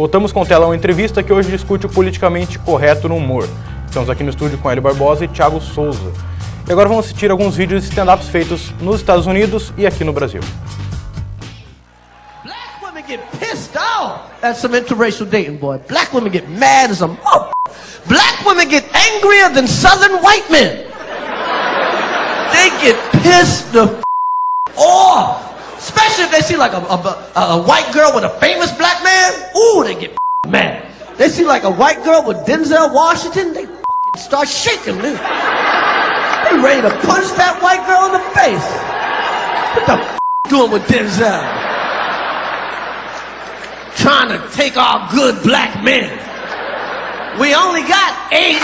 Voltamos com o Telão Entrevista, que hoje discute o politicamente correto no humor. Estamos aqui no estúdio com Hélio Barbosa e Thiago Souza. E agora vamos assistir alguns vídeos de stand-ups feitos nos Estados Unidos e aqui no Brasil. Black women get pissed off at some interracial dating, boy. Black women get mad as a mother. Black women get angrier than southern white men. They get pissed the off. Especially if they see like a white girl with a famous black man. Ooh, they get mad. They see like a white girl with Denzel Washington, they start shaking. They ready to punch that white girl in the face. What the doing with Denzel? Trying to take our good black men. We only got 8.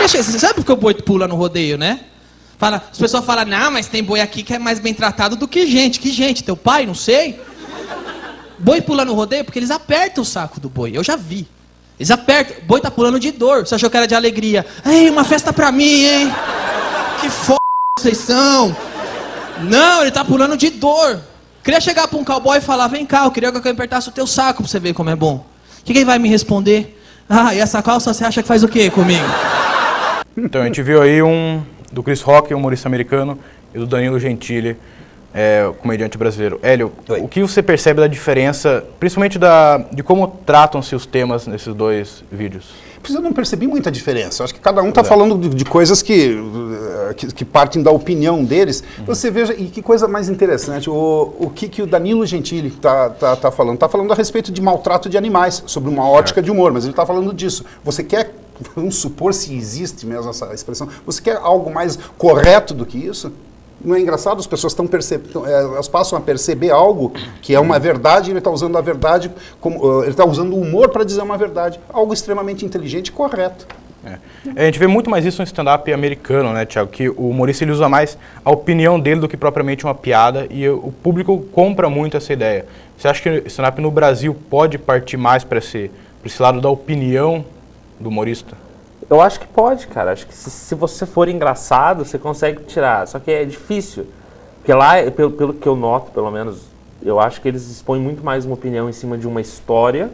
Você sabe por que o boi pula no rodeio, né? As pessoas falam, não, mas tem boi aqui que é mais bem tratado do que gente. Que gente? Teu pai? Não sei. Boi pula no rodeio porque eles apertam o saco do boi. Eu já vi. Eles apertam. O boi tá pulando de dor. Você achou que era de alegria. Ei, uma festa pra mim, hein? Que foda vocês são. Não, ele tá pulando de dor. Queria chegar pra um cowboy e falar, vem cá, eu queria que eu apertasse o teu saco pra você ver como é bom. O que ele vai me responder? Ah, e essa calça você acha que faz o quê comigo? Então a gente viu aí do Chris Rock, humorista americano, e do Danilo Gentili, comediante brasileiro. Hélio, o que você percebe da diferença, principalmente de como tratam-se os temas nesses dois vídeos? Eu não percebi muita diferença. Acho que cada um está falando de coisas que partem da opinião deles. Você veja, e que coisa mais interessante, o que o Danilo Gentili está falando. Está falando a respeito de maltrato de animais, sobre uma ótica de humor, mas ele está falando disso. Você quer, vamos supor se existe mesmo essa expressão, você quer algo mais correto do que isso? Não é engraçado? As pessoas elas passam a perceber algo que é uma verdade e ele está usando a verdade, ele está usando o humor para dizer uma verdade. Algo extremamente inteligente e correto. A gente vê muito mais isso no stand-up americano, né, Thiago? Que o humorista ele usa mais a opinião dele do que propriamente uma piada e o público compra muito essa ideia. Você acha que o stand-up no Brasil pode partir mais para esse lado da opinião do humorista? Eu acho que pode, cara. Acho que se você for engraçado, você consegue tirar. Só que é difícil. Porque lá, pelo que eu noto, pelo menos, eu acho que eles expõem muito mais uma opinião em cima de uma história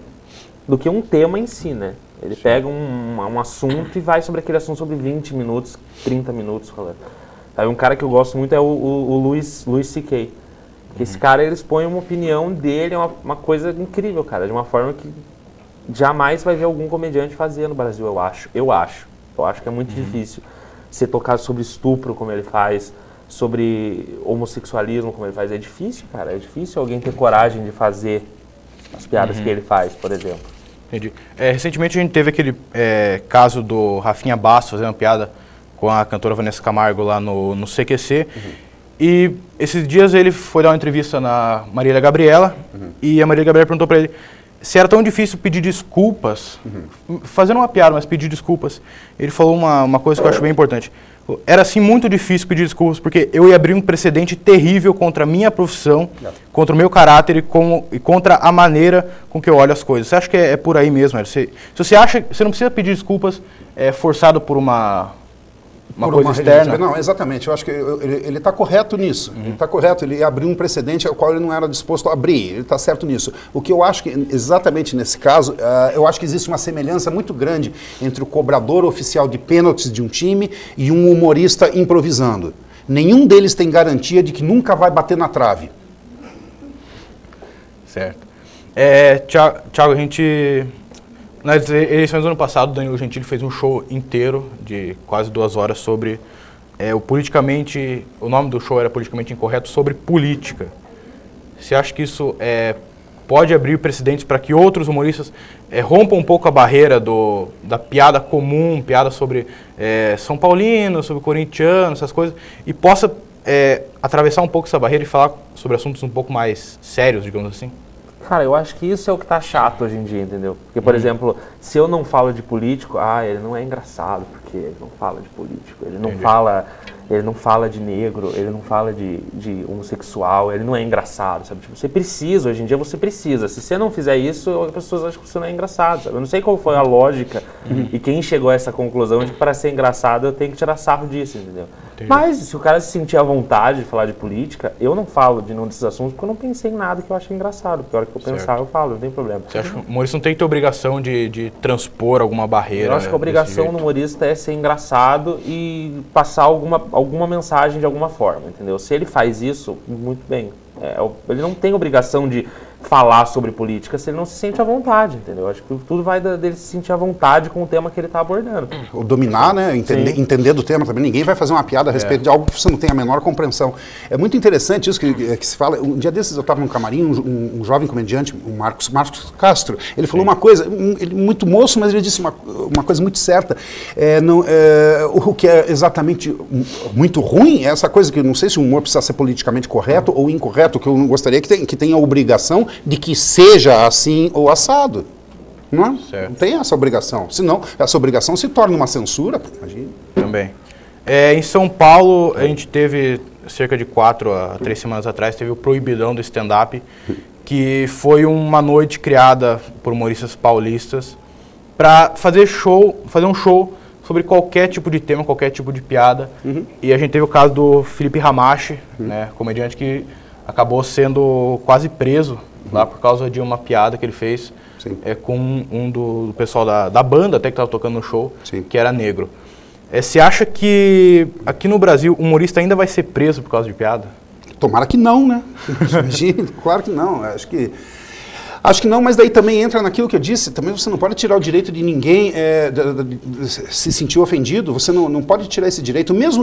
do que um tema em si, né? Ele pega um assunto e vai sobre aquele assunto sobre 20 minutos, 30 minutos. Sabe, um cara que eu gosto muito é o Louis C.K. Esse cara, ele expõe uma opinião dele, é uma coisa incrível, cara. De uma forma que jamais vai ver algum comediante fazer no Brasil, eu acho. Eu acho que é muito difícil ser tocado sobre estupro, como ele faz, sobre homossexualismo, como ele faz. É difícil, cara. É difícil alguém ter coragem de fazer as piadas que ele faz, por exemplo. Entendi. Recentemente a gente teve aquele caso do Rafinha Bastos fazendo uma piada com a cantora Vanessa Camargo lá no CQC. E esses dias ele foi dar uma entrevista na Marília Gabriela e a Marília Gabriela perguntou para ele se era tão difícil pedir desculpas, fazendo uma piada, mas pedir desculpas. Ele falou uma coisa que eu acho bem importante. Era, assim, muito difícil pedir desculpas, porque eu ia abrir um precedente terrível contra a minha profissão, contra o meu caráter e contra a maneira com que eu olho as coisas. Você acha que é por aí mesmo? Se você acha que você não precisa pedir desculpas forçado por uma coisa externa? Não, exatamente. Eu acho que ele está correto nisso. Ele está correto. Ele abriu um precedente ao qual ele não era disposto a abrir. Ele está certo nisso. O que eu acho que, exatamente nesse caso, eu acho que existe uma semelhança muito grande entre o cobrador oficial de pênaltis de um time e um humorista improvisando. Nenhum deles tem garantia de que nunca vai bater na trave. Certo. Thiago, a gente... Nas eleições do ano passado, o Danilo Gentili fez um show inteiro de quase 2 horas sobre o nome do show era Politicamente Incorreto, sobre política. Você acha que isso pode abrir precedentes para que outros humoristas rompam um pouco a barreira da piada comum, piada sobre São Paulino, sobre corintiano, essas coisas, e possa atravessar um pouco essa barreira e falar sobre assuntos um pouco mais sérios, digamos assim? Cara, eu acho que isso é o que tá chato hoje em dia, entendeu? Porque, por exemplo, se eu não falo de político, ele não é engraçado, porque ele não fala de político, ele não fala de negro, ele não fala de homossexual, ele não é engraçado, sabe? Tipo, você precisa, hoje em dia você precisa. Se você não fizer isso, as pessoas acham que você não é engraçado, sabe? Eu não sei qual foi a lógica e quem chegou a essa conclusão de que para ser engraçado eu tenho que tirar sarro disso, entendeu? Mas, se o cara se sentir à vontade de falar de política, eu não falo de nenhum desses assuntos porque eu não pensei em nada que eu achei engraçado. Porque a hora que eu pensar, eu falo, não tem problema. Você acha que o humorista não tem que ter obrigação de transpor alguma barreira? Eu acho que a obrigação do humorista é ser engraçado e passar alguma mensagem de alguma forma, entendeu? Se ele faz isso, muito bem. Ele não tem obrigação de falar sobre política se ele não se sente à vontade, entendeu? Acho que tudo vai dele se sentir à vontade com o tema que ele está abordando. Ou dominar, né? Entender do tema também. Ninguém vai fazer uma piada a respeito de algo que você não tem a menor compreensão. É muito interessante isso que se fala. Um dia desses eu estava num camarim, um jovem comediante, o Marcos Castro, ele falou uma coisa, ele muito moço, mas ele disse uma coisa muito certa. O que é exatamente muito ruim é essa coisa que eu não sei se o humor precisa ser politicamente correto ou incorreto, que eu não gostaria que tenha a obrigação de que seja assim ou assado. Não tem essa obrigação. Senão, essa obrigação se torna uma censura. Imagina. Também. Em São Paulo, a gente teve, cerca de 4 a 3 semanas atrás, teve o Proibidão do stand-up, que foi uma noite criada por humoristas paulistas para fazer um show sobre qualquer tipo de tema, qualquer tipo de piada. E a gente teve o caso do Felipe Ramache, né, comediante que acabou sendo quase preso lá por causa de uma piada que ele fez com um do pessoal da banda até que estava tocando no show, que era negro. Você acha que aqui no Brasil o humorista ainda vai ser preso por causa de piada? Tomara que não, né? Claro que não. Acho que não, mas daí também entra naquilo que eu disse, também você não pode tirar o direito de ninguém se sentir ofendido, você não pode tirar esse direito, mesmo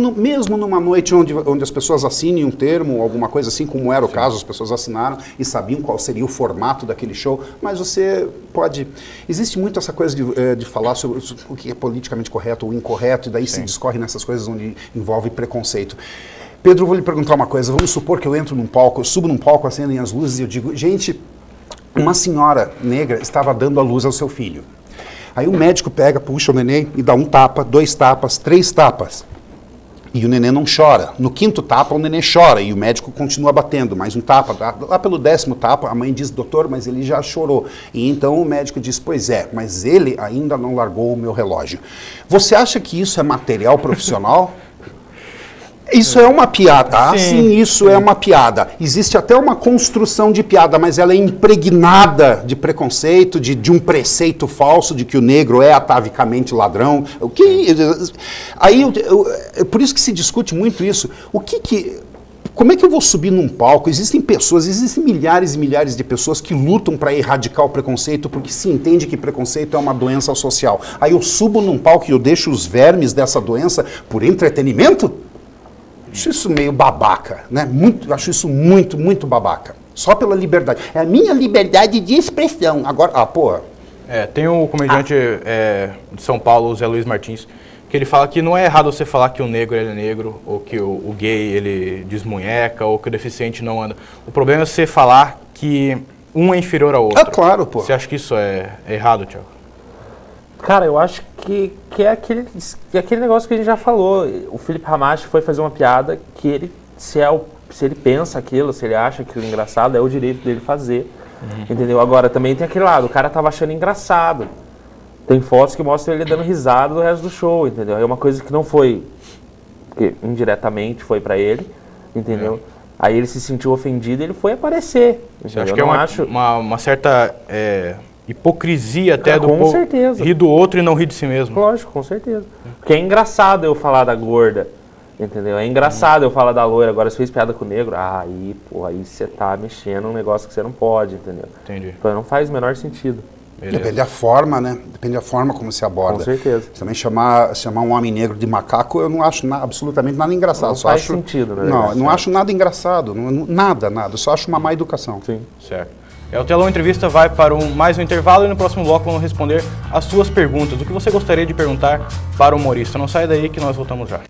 numa noite onde as pessoas assinem um termo, alguma coisa assim, como era o caso, as pessoas assinaram e sabiam qual seria o formato daquele show, mas você pode... Existe muito essa coisa de falar sobre o que é politicamente correto ou incorreto, e daí se discorre nessas coisas onde envolve preconceito. Pedro, eu vou lhe perguntar uma coisa, vamos supor que eu entro num palco, eu subo num palco, acendem as luzes e eu digo, gente... Uma senhora negra estava dando à luz ao seu filho. Aí o médico pega, puxa o neném e dá um tapa, 2 tapas, 3 tapas. E o neném não chora. No 5º tapa, o neném chora e o médico continua batendo. Mais um tapa. Lá pelo 10º tapa, a mãe diz, doutor, mas ele já chorou. E então o médico diz, pois é, mas ele ainda não largou o meu relógio. Você acha que isso é material profissional? Isso é uma piada, sim, isso é uma piada. Existe até uma construção de piada, mas ela é impregnada de preconceito, de um preceito falso de que o negro é atavicamente ladrão. Por isso que se discute muito isso. Como é que eu vou subir num palco? Existem milhares e milhares de pessoas que lutam para erradicar o preconceito porque se entende que preconceito é uma doença social. Aí eu subo num palco e eu deixo os vermes dessa doença por entretenimento? Acho isso meio babaca, né? Acho isso muito, muito babaca. Só pela liberdade. É a minha liberdade de expressão. Agora, porra. Tem o comediante de São Paulo, o Zé Luiz Martins, que ele fala que não é errado você falar que o negro ele é negro, ou que o gay ele desmunheca, ou que o deficiente não anda. O problema é você falar que um é inferior ao outro. Claro, pô. Você acha que isso é errado, Thiago? Cara, eu acho que é aquele negócio que a gente já falou. O Felipe Ramache foi fazer uma piada que ele, se ele pensa aquilo, se ele acha aquilo engraçado, é o direito dele fazer. Entendeu? Agora, também tem aquele lado, o cara tava achando engraçado. Tem fotos que mostram ele dando risada do resto do show, entendeu? É uma coisa que não foi, que indiretamente foi pra ele, entendeu? Aí ele se sentiu ofendido e ele foi aparecer. Você acha que uma certa... hipocrisia até do povo rir do outro e não rir de si mesmo. Lógico, com certeza. Porque é engraçado eu falar da gorda, entendeu? É engraçado eu falar da loira, agora você fez piada com o negro, aí você tá mexendo num negócio que você não pode, entendeu? Entendi. Então não faz o menor sentido. Depende da forma, né? Depende da forma como se aborda. Com certeza. Também chamar um homem negro de macaco, eu não acho absolutamente nada engraçado. Não faz sentido, né? Não acho nada engraçado, nada. Eu só acho uma má educação. Sim. Certo. O Telão Entrevista vai para mais um intervalo e no próximo bloco vamos responder as suas perguntas. O que você gostaria de perguntar para o humorista? Não sai daí que nós voltamos já.